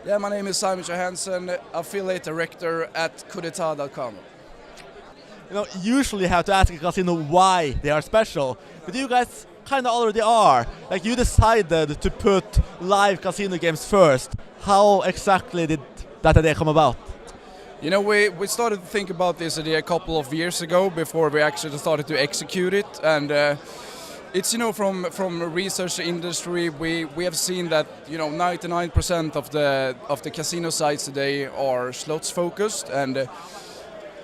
Yeah, my name is Simon Johansson, affiliate director at Codeta.com. Usually you have to ask a casino why they are special, but you guys kind of already are. Like, you decided to put live casino games first. How exactly did that idea come about? You know, we started to think about this idea a couple of years ago before we actually started to execute it, and it's, from research industry, we have seen that 99% of the casino sites today are slots focused, and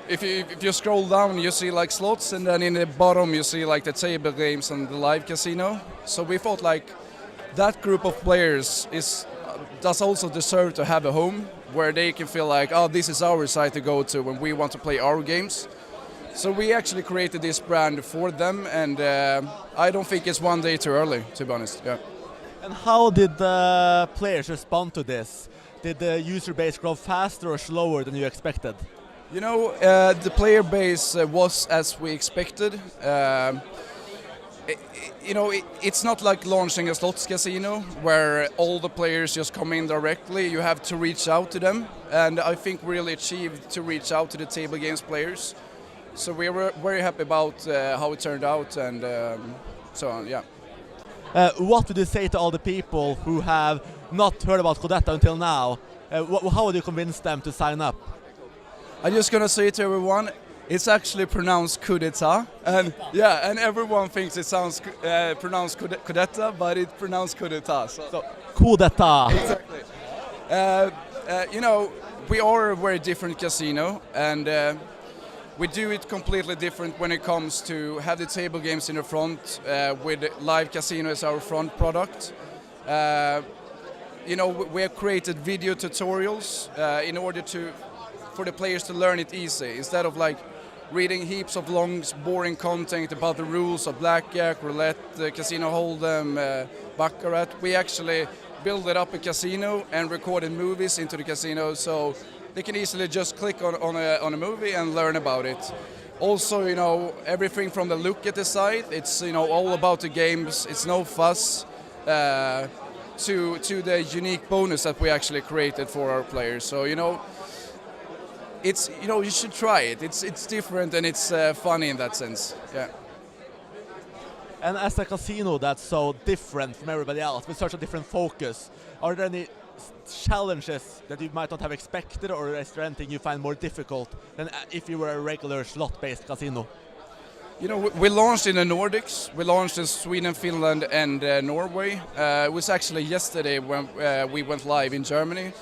if you scroll down, you see like slots, and then in the bottom you see like the table games and the live casino. So we thought like that group of players does also deserve to have a home where they can feel like, oh, this is our site to go to when we want to play our games. So we actually created this brand for them, and I don't think it's one day too early, to be honest. Yeah. And how did the players respond to this? Did the user base grow faster or slower than you expected? The player base was as we expected. It's not like launching a slots casino where all the players just come in directly. You have to reach out to them, and I think we really achieved to reach out to the table games players. So we were very happy about how it turned out, and so on. Yeah. What would you say to all the people who have not heard about Codeta until now? How would you convince them to sign up? I'm just gonna say to everyone, it's actually pronounced Codeta, and everyone thinks it sounds pronounced Codeta, but it's pronounced Codeta. So Codeta. Exactly. We are a very different casino, and we do it completely different when it comes to have the table games in the front, with live casino as our front product. We have created video tutorials in order for the players to learn it easy, instead of like reading heaps of long, boring content about the rules of blackjack, roulette, casino hold'em, baccarat. We actually built up a casino and recorded movies into the casino, so they can easily just click on a movie and learn about it. Also, everything from the look at the site, it's all about the games. It's no fuss. To the unique bonus that we actually created for our players. So it's you should try it. It's different and it's funny in that sense. Yeah. And as a casino that's so different from everybody else, with such a different focus, are there any challenges that you might not have expected, or is there anything you find more difficult than if you were a regular slot-based casino? We launched in the Nordics. We launched in Sweden, Finland, and Norway. It was actually yesterday when we went live in Germany.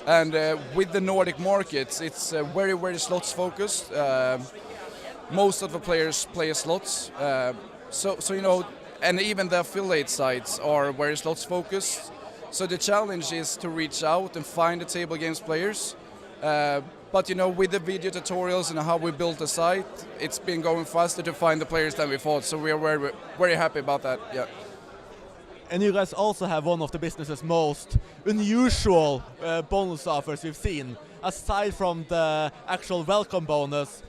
And with the Nordic markets, it's very, very slots focused. Most of the players play slots. And even the affiliate sites are very slots focused. So the challenge is to reach out and find the table games players. But with the video tutorials and how we built the site, it's been going faster to find the players than we thought. So we are very, very happy about that. Yeah. And you guys also have one of the business's most unusual bonus offers we've seen. Aside from the actual welcome bonus,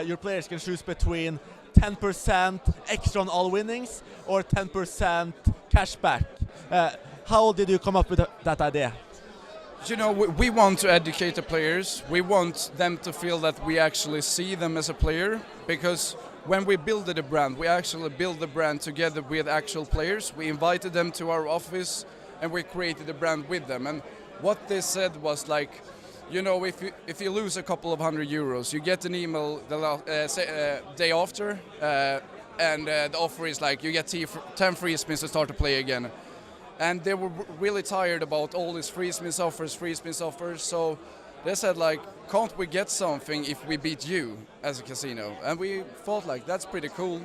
your players can choose between 10% extra on all winnings or 10% cashback. How did you come up with that idea? We want to educate the players. We want them to feel that we actually see them as a player, because when we built the brand, we actually built the brand together with actual players. We invited them to our office and we created the brand with them. And what they said was like, if you lose a couple of €100, you get an email the day after, and the offer is like you get 10 free spins to start to play again. And they were really tired about all these free spins offers. So they said like, can't we get something if we beat you as a casino? And we thought like, that's pretty cool.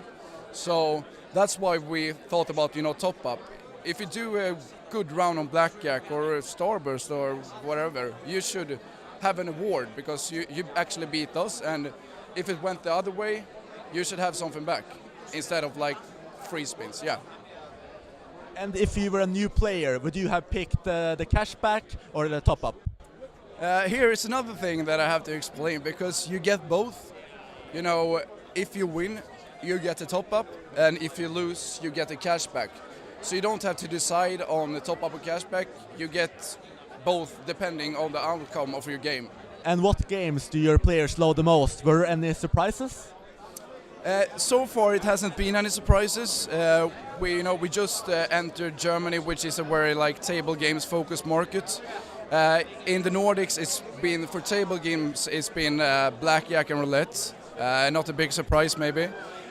So that's why we thought about, top up. If you do a good round on blackjack or a starburst or whatever, you should have an award because you actually beat us. And if it went the other way, you should have something back instead of like free spins. Yeah. And if you were a new player, would you have picked the cashback or the top-up? Here is another thing that I have to explain, because you get both. If you win, you get a top-up, and if you lose, you get a cashback. So you don't have to decide on the top-up or cashback. You get both depending on the outcome of your game. And what games do your players love the most? Were any surprises? So far, it hasn't been any surprises. We just entered Germany, which is a very like table games focused market. In the Nordics, it's been for table games. It's been blackjack and roulette. Not a big surprise, maybe.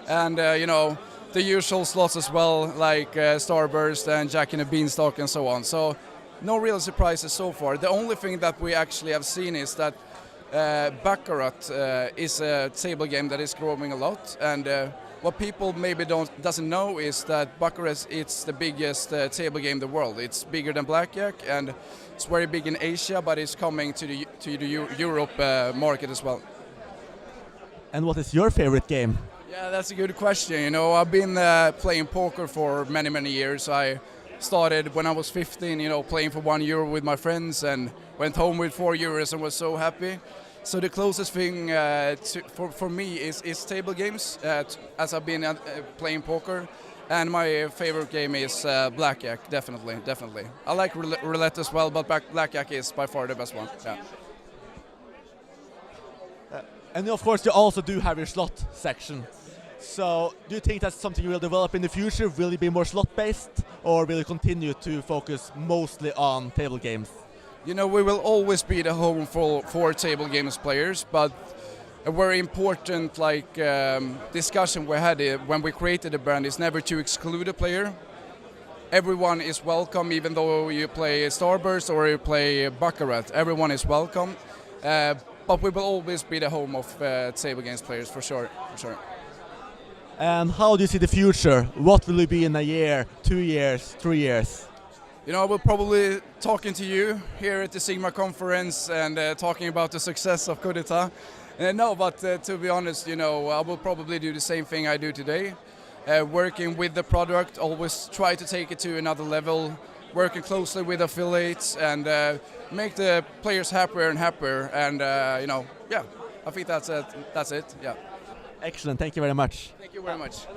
And the usual slots as well, like Starburst and Jack and the Beanstalk and so on. So no real surprises so far. The only thing that we actually have seen is that Baccarat is a table game that is growing a lot, and what people maybe doesn't know is that Baccarat it's the biggest table game in the world. It's bigger than blackjack, and it's very big in Asia, but it's coming to the Europe market as well. And what is your favorite game? Yeah, that's a good question. I've been playing poker for many years. I started when I was 15, playing for €1 with my friends, and went home with €4 and was so happy. So the closest thing for me is table games, as I've been playing poker, and my favorite game is blackjack, definitely. I like roulette as well, but blackjack is by far the best one. Yeah. And of course you also do have your slot section. So do you think that's something you will develop in the future? Will it be more slot based, or will you continue to focus mostly on table games? We will always be the home for table games players, but a very important discussion we had when we created the brand is never to exclude a player. Everyone is welcome, even though you play Starburst or you play Baccarat. Everyone is welcome, but we will always be the home of table games players for sure. And how do you see the future? What will it be in a year, 2 years, 3 years? I will probably talking to you here at the Sigma conference and talking about the success of Codeta. But to be honest, I will probably do the same thing I do today. Working with the product, always try to take it to another level, working closely with affiliates and make the players happier and happier. And, I think that's it. Yeah. Excellent. Thank you very much. Thank you very much.